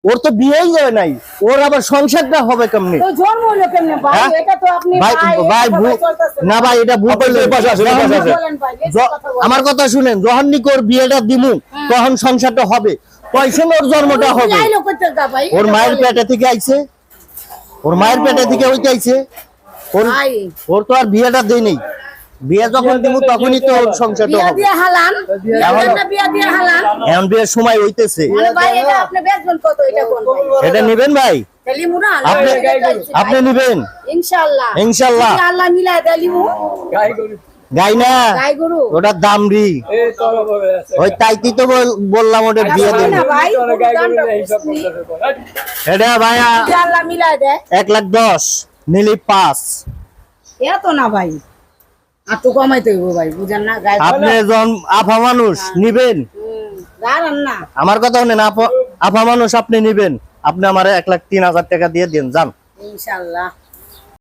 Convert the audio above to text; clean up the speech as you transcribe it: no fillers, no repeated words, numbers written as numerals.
ওর তো বিয়েই যায় নাই, ওর আবার সংসারটা হবে কেমনে? তো জন্ম হলো কেমনে ভাই? হ্যাঁ? এটা তো আপনি ভাই ভাই না ভাই, এটা ভুল করলেন। বলেন ভাই, বেশি কথা বলেন। আমার কথা শুনেন, যখন নিকোর বিয়েটা দিমু তখন সংসারটা হবে, পয়সা ওর জন্মটা হবে। লাইলো করতে গা ভাই, ওর এটা মায়ের বলেন। পেটে থেকে আইছে, ওর মায়ের পেটে থেকে হইতে আইছে। ভাই ওর তো আর বিয়েটা দেই নেই, বিয়ে যখন দিমু তখনই তো ওর সংসারটা বিয়া হবে। দিয়ে হালান, বিয়া দিয়ে হালান। এখন বিয়ের সময় হইতেছে। মানে ভাই এটা আপনি বেচবেন কত, এটা কোন ভাই? এটা নিবেন ভাই? তাহলে মুরা আপনি নিবেন? ইনশাআল্লাহ ইনশাআল্লাহ। যদি আল্লাহ মিলায় দিলিমু। গাই না, গাই গরু ওটার দাম রি। ওই তাইতি তো বললাম ওটা বিয়ে দেব। না ভাই, এটা ভাইয়া যদি আল্লাহ মিলায় দেয় 1,10,000 নিলি 5। এত না ভাই, আর তো কমাইতে হইব ভাই, বুঝেন না? গাই আপনি যখন আফা মানুষ নিবেন, দাঁড়ান না। আমার কথা শুনেন, আফা মানুষ আপনি নিবেন, আপনি আমার 1,03,000 টাকা দিয়ে দিন, যান। ইনশাআল্লাহ।